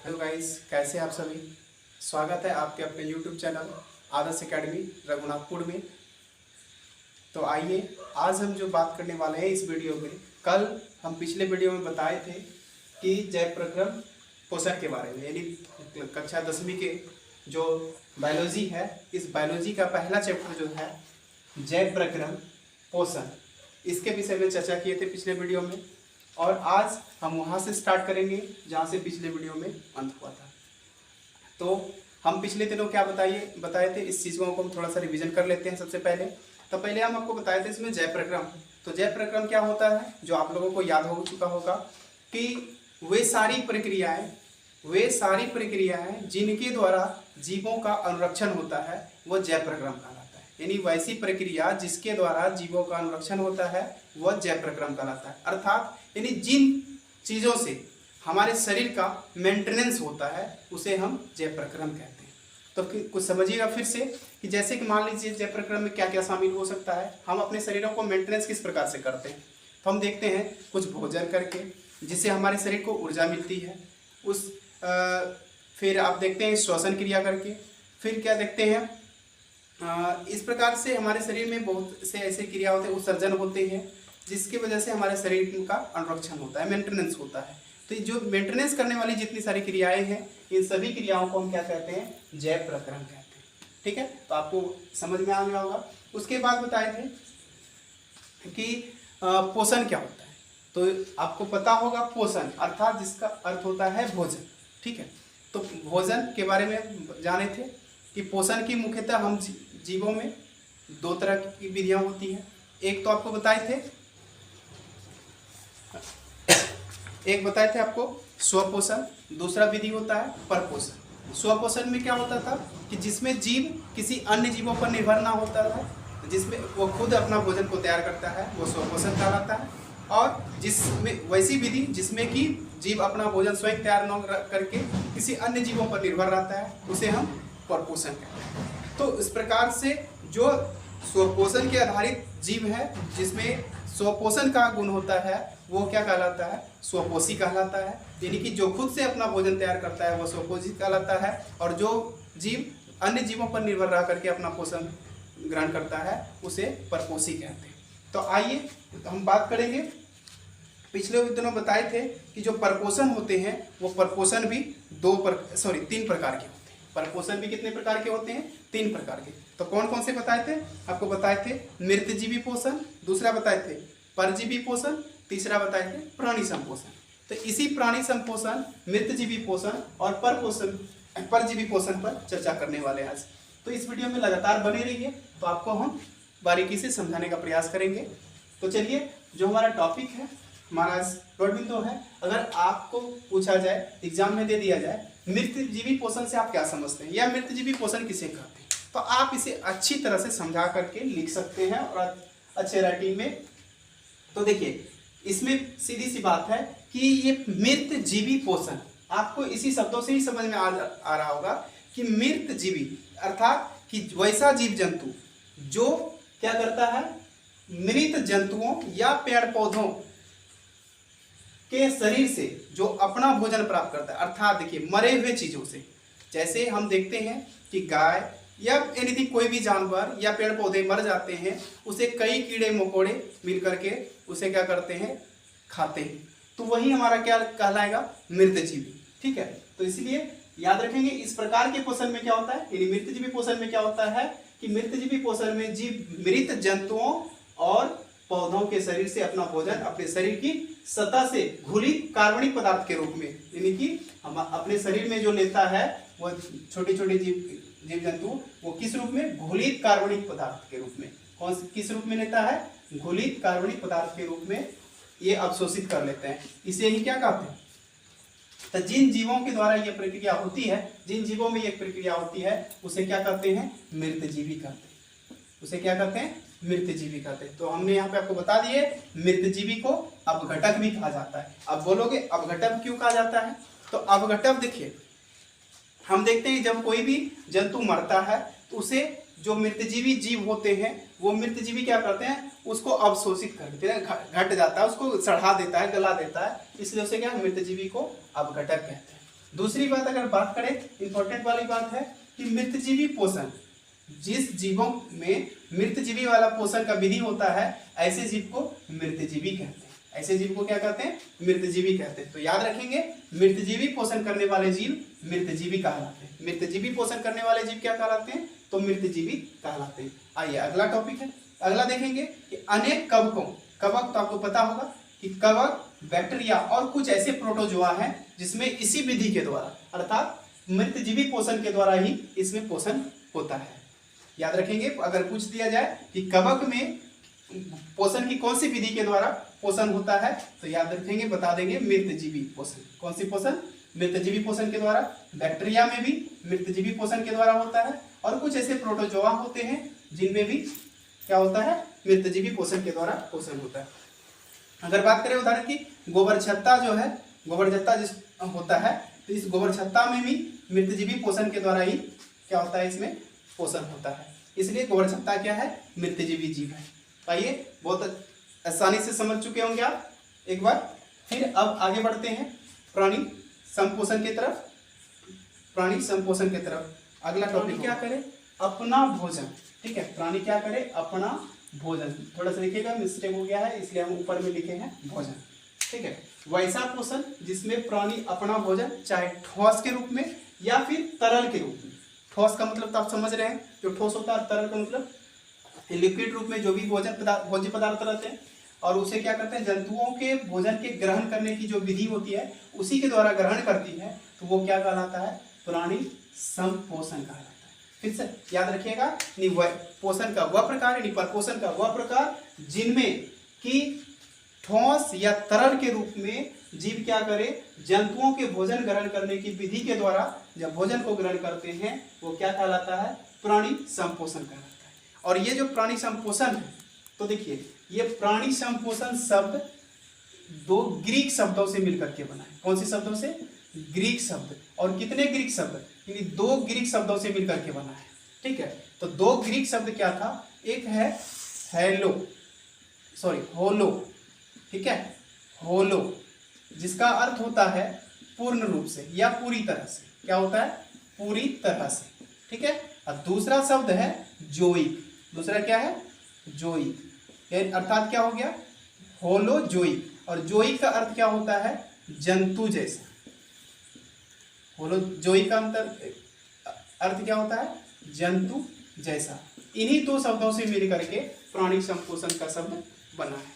Hello guys, कैसे हैं आप सभी। स्वागत है आपके अपने यूट्यूब चैनल आदर्श एकेडमी रघुनाथपुर में। तो आइए आज हम जो बात करने वाले हैं इस वीडियो में, कल हम पिछले वीडियो में बताए थे कि जैव प्रक्रम पोषण के बारे में, यानी कक्षा 10वीं के जो बायोलॉजी है, इस बायोलॉजी का पहला चैप्टर जो है जैव प्रक्रम पोषण, इसके विषय में चर्चा किए थे पिछले वीडियो में। और आज हम वहाँ से स्टार्ट करेंगे जहाँ से पिछले वीडियो में अंत हुआ था। तो हम पिछले दिनों क्या बताए थे, इस चीज़ को हम थोड़ा सा रिवीजन कर लेते हैं। सबसे पहले पहले हम आपको बताए थे इसमें जैव प्रक्रम। तो जैव प्रक्रम क्या होता है, जो आप लोगों को याद हो चुका होगा कि वे सारी प्रक्रियाएं जिनके द्वारा जीवों का अनुरक्षण होता है वह जैव प्रक्रम कहलाता है। यानी वैसी प्रक्रिया जिसके द्वारा जीवों का अनुरक्षण होता है वह जैव प्रक्रम कहलाता है। अर्थात यानी जिन चीज़ों से हमारे शरीर का मेंटेनेंस होता है उसे हम जैव प्रक्रम कहते हैं। तो कुछ समझिएगा फिर से कि जैसे कि मान लीजिए जैव प्रक्रम में क्या क्या शामिल हो सकता है। हम अपने शरीरों को मेंटेनेंस किस प्रकार से करते हैं, तो हम देखते हैं कुछ भोजन करके जिससे हमारे शरीर को ऊर्जा मिलती है। फिर आप देखते हैं श्वसन क्रिया करके। फिर क्या देखते हैं, इस प्रकार से हमारे शरीर में बहुत से ऐसे क्रिया होते हैं, उत्सर्जन होते हैं, जिसकी वजह से हमारे शरीर का अनुरक्षण होता है, मेंटेनेंस होता है। तो जो मेंटेनेंस करने वाली जितनी सारी क्रियाएं हैं, इन सभी क्रियाओं को हम क्या कहते हैं, जैव प्रक्रम कहते हैं। ठीक है, तो आपको समझ में आ गया होगा। उसके बाद बताए थे कि पोषण क्या होता है। तो आपको पता होगा पोषण अर्थात जिसका अर्थ होता है भोजन। ठीक है, तो भोजन के बारे में जाने थे कि पोषण की मुख्यतः हम जीवों में दो तरह की विधियां होती हैं। एक तो आपको बताए थे आपको स्वपोषण, दूसरा विधि होता है परपोषण। स्वपोषण में क्या होता था कि जिसमें जीव किसी अन्य जीवों पर निर्भर ना होता था, जिसमें वो खुद अपना भोजन को तैयार करता है, वो स्वपोषण कहलाता है। और जिसमें वैसी विधि जिसमें कि जीव अपना भोजन स्वयं तैयार न करके किसी अन्य जीवों पर निर्भर रहता है, उसे हम परपोषण कहते हैं। तो इस प्रकार से जो स्वपोषण के आधारित जीव है, जिसमें स्वपोषण का गुण होता है, वो क्या कहलाता है, स्वपोषी कहलाता है। यानी कि जो खुद से अपना भोजन तैयार करता है वो स्वपोषी कहलाता है। और जो जीव अन्य जीवों पर निर्भर रह करके अपना पोषण ग्रहण करता है उसे परपोषी कहते हैं। तो आइए हम बात करेंगे, पिछले दिनों बताए थे कि जो परपोषण होते हैं वो परपोषण भी तीन प्रकार के होते हैं। परपोषण भी कितने प्रकार के होते हैं, 3 प्रकार के। तो कौन कौन से बताए थे, आपको बताए थे मृतजीवी पोषण, दूसरा बताए थे परजीवी पोषण, तीसरा बताए थे प्राणी संपोषण। तो इसी प्राणी संपोषण, मृतजीवी पोषण और परजीवी पोषण पर चर्चा करने वाले हैं आज। तो इस वीडियो में लगातार बने रहिए, तो आपको हम बारीकी से समझाने का प्रयास करेंगे। तो चलिए, जो हमारा टॉपिक है, हमारा टॉपिक तो है, अगर आपको पूछा जाए, एग्जाम में दे दिया जाए, मृतजीवी पोषण से आप क्या समझते हैं या मृतजीवी पोषण किसे कहते हैं, तो आप इसे अच्छी तरह से समझा करके लिख सकते हैं और अच्छे राइटिंग में। तो देखिए, इसमें सीधी सी बात है कि ये मृतजीवी पोषण आपको इसी शब्दों से ही समझ में आ रहा होगा कि मृतजीवी अर्थात कि वैसा जीव जंतु जो क्या करता है, मृत जंतुओं या पेड़ पौधों के शरीर से जो अपना भोजन प्राप्त करता है। अर्थात देखिए, मरे हुए चीजों से, जैसे हम देखते हैं कि गाय या एनीथिंग कोई भी जानवर या पेड़ पौधे मर जाते हैं, उसे कई कीड़े मकोड़े मिल करके उसे क्या करते हैं, खाते हैं। तो वही हमारा क्या कहलाएगा, मृतजीवी। ठीक है, तो इसलिए याद रखेंगे इस प्रकार के पोषण में क्या होता है, यानी मृतजीवी पोषण में क्या होता है कि मृतजीवी पोषण में जीव मृत जंतुओं और पौधों के शरीर से अपना भोजन अपने शरीर की सतह से घुलित कार्बनिक पदार्थ के रूप में, यानी कि हम अपने शरीर में जो लेता है वो छोटे छोटे जीव जंतु, वो किस रूप में, घुलित कार्बनिक पदार्थ के रूप में। किस रूप में लेता है, घुलित कार्बनिक पदार्थ के रूप में ये अवशोषित कर लेते हैं। इसे ही क्या कहते हैं। तो जिन जीवों के द्वारा ये प्रक्रिया होती है, जिन जीवों में ये प्रक्रिया होती है, उसे क्या कहते हैं, मृतजीवी कहते हैं। उसे क्या कहते हैं, मृतजीवी कहते हैं। तो हमने यहाँ पे आपको बता दिए, मृतजीवी को अपघटक भी कहा जाता है। अब बोलोगे अपघटक क्यों कहा जाता है, तो अपघटक देखिए, हम देखते हैं जब कोई भी जंतु मरता है तो उसे जो मृतजीवी जीव होते हैं वो मृतजीवी क्या करते हैं, उसको अवशोषित कर देते हैं, घट जाता है, उसको सड़ा देता है, गला देता है, इसलिए उसे क्या मृतजीवी को अपघटक कहते हैं। दूसरी बात अगर बात करें, इंपॉर्टेंट वाली बात है कि मृतजीवी पोषण, जिस जीवों में मृतजीवी वाला पोषण का विधि होता है ऐसे जीव को मृतजीवी कहते हैं। ऐसे जीव को क्या कहते हैं? मृतजीवी कहते हैं। तो याद रखेंगे, मृतजीवी पोषण करने वाले जीव मृतजीवी कहलाते हैं। मृतजीवी पोषण करने वाले जीव क्या कहलाते हैं? तो मृतजीवी कहलाते हैं। आइए अगला टॉपिक है, अगला देखेंगे कि अनेक कवकों, कवक तो आपको पता होगा कि कवक, बैक्टीरिया और कुछ ऐसे प्रोटोजोआ हैं जिसमें इसी विधि के द्वारा अर्थात मृतजीवी पोषण के द्वारा ही इसमें पोषण होता है। याद रखेंगे, अगर पूछ दिया जाए कि कवक में पोषण की कौन सी विधि के द्वारा पोषण होता है, तो याद रखेंगे, बता देंगे मृतजीवी पोषण। कौन सी पोषण? मृतजीवी पोषण के द्वारा। बैक्टीरिया में भी मृतजीवी पोषण के द्वारा होता है और कुछ ऐसे प्रोटोजोआ होते हैं जिनमें भी क्या होता है? मृतजीवी पोषण के द्वारा पोषण होता है। अगर बात करें उदाहरण की, गोबर छत्ता जो है, गोबर छत्ता जिस होता है, तो इस गोबर छत्ता में भी मृतजीवी पोषण के द्वारा ही क्या होता है? इसमें पोषण होता है। इसलिए गोबर छत्ता क्या है? मृतजीवी जीव है। आइए, बहुत आसानी से समझ चुके होंगे आप एक बार। फिर अब आगे बढ़ते हैं प्राणी संपोषण की तरफ। प्राणी संपोषण की तरफ अगला टॉपिक क्या करे? अपना भोजन। ठीक है, प्राणी क्या करे? अपना भोजन। थोड़ा सा देखिएगा, मिस्टेक हो गया है इसलिए हम ऊपर में लिखे हैं भोजन। ठीक है, वैसा पोषण जिसमें प्राणी अपना भोजन चाहे ठोस के रूप में या फिर तरल के रूप में। ठोस का मतलब तो आप समझ रहे हैं, जो ठोस होता है, तरल का मतलब लिक्विड रूप में जो भी भोज्य पदार्थ रहते हैं, और उसे क्या करते हैं? जंतुओं के भोजन के ग्रहण करने की जो विधि होती है उसी के द्वारा ग्रहण करती है, तो वो क्या कहलाता है? प्राणी संपोषण कहलाता है। फिर से याद रखिएगा, पोषण का वह प्रकार यानी परपोषण का वह प्रकार जिनमें कि ठोस या तरल के रूप में जीव क्या करे? जंतुओं के भोजन ग्रहण करने की विधि के द्वारा जब भोजन को ग्रहण करते हैं वो क्या कहलाता है? प्राणी संपोषण कहलाता है। और ये जो प्राणी संपोषण है, तो देखिए, ये प्राणी संपोषण शब्द दो ग्रीक शब्दों से मिलकर के बना है। कौन से शब्दों से? ग्रीक शब्द। और कितने ग्रीक शब्द? यानी दो ग्रीक शब्दों से मिलकर के बना है। ठीक है, तो दो ग्रीक शब्द क्या था? एक है होलो। ठीक है, होलो, जिसका अर्थ होता है पूर्ण रूप से या पूरी तरह से। क्या होता है? पूरी तरह से। ठीक है, और दूसरा शब्द है जोइक। दूसरा क्या है? जोइक। अर्थात क्या हो गया? होलो जोइक। और जोइक का अर्थ क्या होता है? जंतु जैसा। होलो जोइक का अर्थ क्या होता है? जंतु जैसा। इन्हीं दो शब्दों से मिल करके प्राणी संपोषण का शब्द बना है।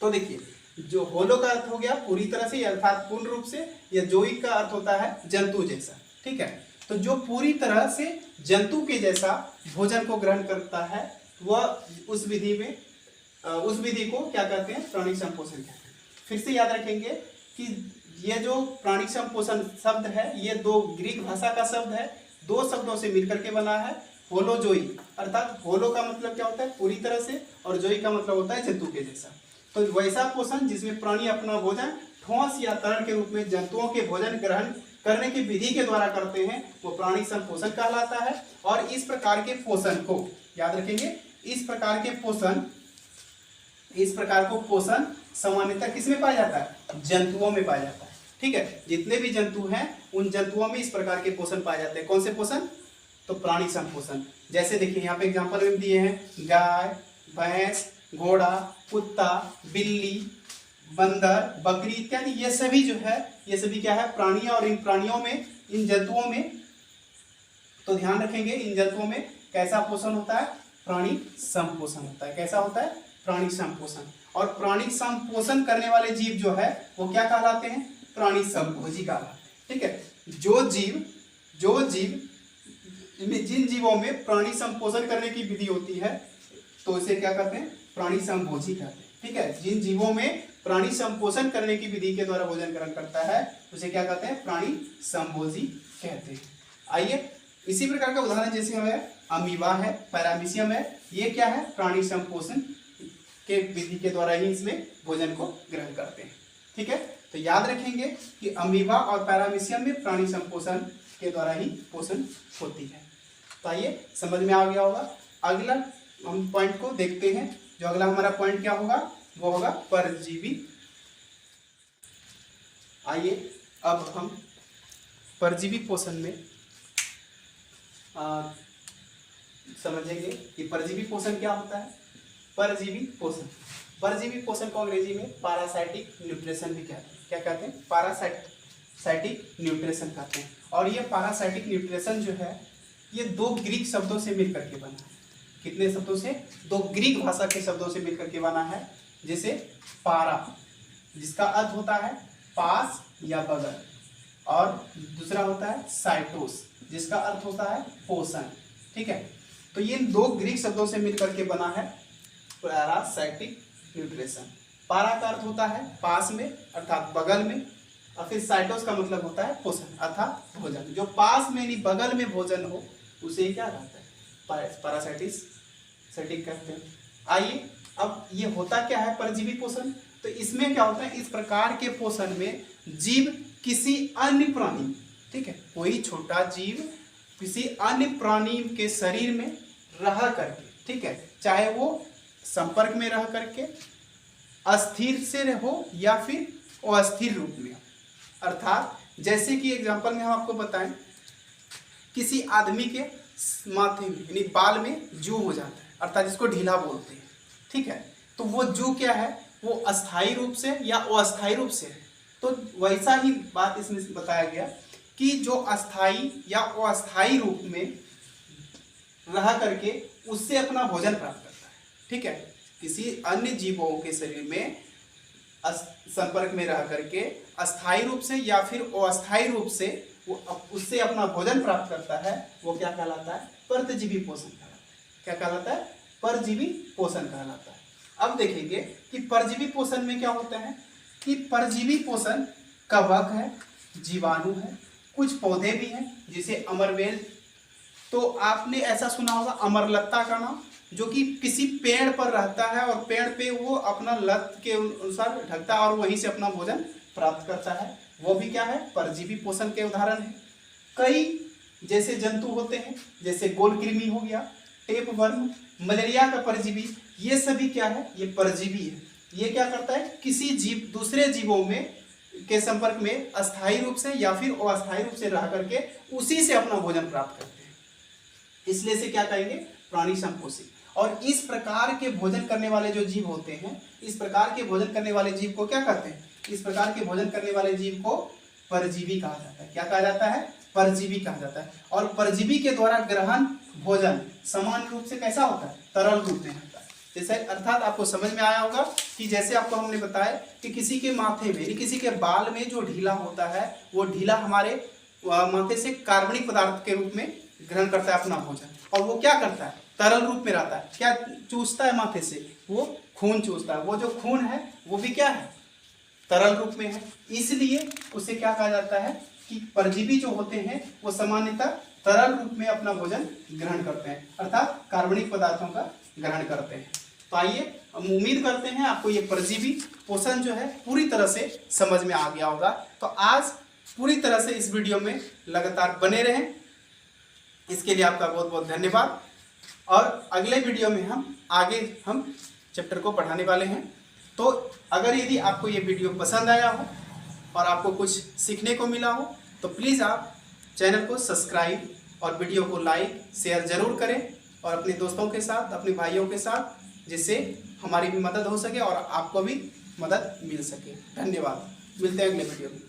तो देखिए, जो होलो का अर्थ हो गया पूरी तरह से अर्थात पूर्ण रूप से, या जोइक का अर्थ होता है जंतु जैसा। ठीक है, तो जो पूरी तरह से जंतु के जैसा भोजन को ग्रहण करता है वह उस विधि को क्या कहते हैं? प्राणी संपोषण कहते हैं। फिर से याद रखेंगे कि ये जो प्राणी संपोषण शब्द है ये दो ग्रीक भाषा का शब्द है, दो शब्दों से मिलकर के बना है, होलो जोइक। अर्थात होलो का मतलब क्या होता है? पूरी तरह से, और जोइक का मतलब होता है जंतु के जैसा। तो वैसा पोषण जिसमें प्राणी अपना भोजन ठोस या तरल के रूप में जंतुओं के भोजन ग्रहण करने की विधि के द्वारा करते हैं वो प्राणी संपोषण कहलाता है। और इस प्रकार के पोषण को याद रखेंगे, इस प्रकार को पोषण सामान्यतः किसमें पाया जाता है? जंतुओं में पाया जाता है। ठीक है, जितने भी जंतु हैं उन जंतुओं में इस प्रकार के पोषण पाए जाते हैं। कौन से पोषण? तो प्राणी संपोषण। जैसे देखिए यहाँ पे एग्जांपल में दिए हैं, गाय, भैंस, घोड़ा, कुत्ता, बिल्ली, बंदर, बकरी इत्यादि। ये सभी जो है, ये सभी क्या है? प्राणी। और इन प्राणियों में, इन जंतुओं में, तो ध्यान रखेंगे, इन जंतुओं में कैसा पोषण होता है? प्राणी संपोषण होता है। कैसा होता है? प्राणी संपोषण। और प्राणी संपोषण करने वाले जीव जो है वो क्या कहलाते हैं? प्राणी संभोजी कहलाते हैं। ठीक है, जिन जीवों में प्राणी संपोषण करने की विधि होती है तो इसे क्या कहते हैं? प्राणी संभोजी कहते हैं। ठीक है, जिन जीवों में प्राणी संपोषण करने की विधि के द्वारा भोजन ग्रहण करता है उसे क्या कहते हैं? प्राणी संभोजी कहते हैं। आइए, इसी प्रकार का उदाहरण जैसे हमें अमीबा है, पैरामीशियम है, ये क्या है? प्राणी संपोषण के विधि के द्वारा ही इसमें भोजन को ग्रहण करते हैं। ठीक है, तो याद रखेंगे कि अमीबा और पैरामीशियम में प्राणी संपोषण के द्वारा ही पोषण होती है। तो आइए, समझ में आ गया होगा। अगला हम पॉइंट को देखते हैं। जो अगला हमारा पॉइंट क्या होगा? वो होगा परजीवी। आइए अब हम परजीवी पोषण में समझेंगे कि परजीवी पोषण क्या होता है। परजीवी पोषण को अंग्रेजी में पैरासाइटिक न्यूट्रिशन भी कहते हैं। क्या कहते हैं? पैरासाइटिक न्यूट्रिशन कहते हैं। और ये पैरासाइटिक न्यूट्रिशन जो है ये 2 ग्रीक शब्दों से मिलकर के बना है। कितने शब्दों से? 2 ग्रीक भाषा के शब्दों से मिलकर के बना है। जैसे पारा, जिसका अर्थ होता है पास या बगल, और दूसरा होता है साइटोस, जिसका अर्थ होता है पोषण। ठीक है, तो ये 2 ग्रीक शब्दों से मिलकर के बना है पैरासाइटिक न्यूट्रिशन। पारा का अर्थ होता है पास में अर्थात बगल में, और फिर साइटोस का मतलब होता है पोषण अर्थात भोजन। जो पास में यानी बगल में भोजन हो उसे क्या कहता है? पैरासाइटिक कहते हैं। आइए, अब ये होता क्या है परजीवी पोषण? तो इसमें क्या होता है, इस प्रकार के पोषण में जीव किसी अन्य प्राणी, ठीक है, कोई छोटा जीव किसी अन्य प्राणी के शरीर में रह करके, ठीक है, चाहे वो संपर्क में रह करके अस्थिर से हो या फिर अस्थिर रूप में। अर्थात जैसे कि एग्जांपल में हम आपको बताएं, किसी आदमी के माथे में यानी बाल में जू हो जाता है, अर्थात जिसको ढीला बोलते हैं। ठीक है, तो वो जू क्या है, वो अस्थायी रूप से या अस्थायी रूप से है। तो वैसा ही बात इसमें बताया गया कि जो अस्थायी या अस्थायी रूप में रह करके उससे अपना भोजन प्राप्त करता है। ठीक है, किसी अन्य जीवों के शरीर में संपर्क में रह करके अस्थायी रूप से या फिर अस्थायी रूप से वो उससे अपना भोजन प्राप्त करता है, वो क्या कहलाता है? परजीवी पोषण कहलाता है। क्या कहलाता है? परजीवी पोषण कहलाता है। अब देखेंगे कि परजीवी पोषण में क्या होता है कि परजीवी पोषण कवक है, जीवाणु है, कुछ पौधे भी हैं जिसे अमरवेल, तो आपने ऐसा सुना होगा अमरलत्ता का नाम, जो कि किसी पेड़ पर रहता है और पेड़ पे वो अपना लत के अनुसार ढकता है और वहीं से अपना भोजन प्राप्त करता है। वो भी क्या है? परजीवी पोषण के उदाहरण है। कई जैसे जंतु होते हैं, जैसे गोलकृमि हो गया, टेपवर्म, मलेरिया का परजीवी, ये सभी क्या है? ये परजीवी है। ये क्या करता है? किसी जीव दूसरे जीवों में के संपर्क में अस्थायी रूप से या फिर अस्थायी रूप से रह करके उसी से अपना भोजन प्राप्त करते हैं। इसलिए से क्या कहेंगे? प्राणी संपोषी। और इस प्रकार के भोजन करने वाले जो जीव होते हैं, इस प्रकार के भोजन करने वाले जीव को क्या कहते हैं? इस प्रकार के भोजन करने वाले जीव को परजीवी कहा जाता है। क्या कहा जाता है? परजीवी कहा जाता है। और परजीवी के द्वारा ग्रहण भोजन सामान्य रूप से कैसा होता है? तरल रूप में होता है। जैसे अर्थात आपको समझ में आया होगा कि जैसे आपको हमने बताया कि किसी के माथे में यानी किसी के बाल में जो ढीला होता है, वो ढीला हमारे माथे से कार्बनिक पदार्थ के रूप में ग्रहण करता है अपना भोजन, और वो क्या करता है? तरल रूप में रहता है। क्या चूसता है माथे से? वो खून चूसता है। वो जो खून है वो भी क्या है? तरल रूप में है। इसलिए उसे क्या कहा जाता है कि परजीवी जो होते हैं वो सामान्यतः तरल रूप में अपना भोजन ग्रहण करते हैं, अर्थात कार्बनिक पदार्थों का ग्रहण करते हैं। तो आइए, हम उम्मीद करते हैं आपको ये परजीवी पोषण जो है पूरी तरह से समझ में आ गया होगा। तो आज पूरी तरह से इस वीडियो में लगातार बने रहें, इसके लिए आपका बहुत बहुत धन्यवाद। और अगले वीडियो में हम चैप्टर को पढ़ाने वाले हैं। तो अगर यदि आपको ये वीडियो पसंद आया हो और आपको कुछ सीखने को मिला हो तो प्लीज़ आप चैनल को सब्सक्राइब और वीडियो को लाइक शेयर ज़रूर करें, और अपने दोस्तों के साथ, अपने भाइयों के साथ, जिससे हमारी भी मदद हो सके और आपको भी मदद मिल सके। धन्यवाद। मिलते हैं अगले वीडियो में।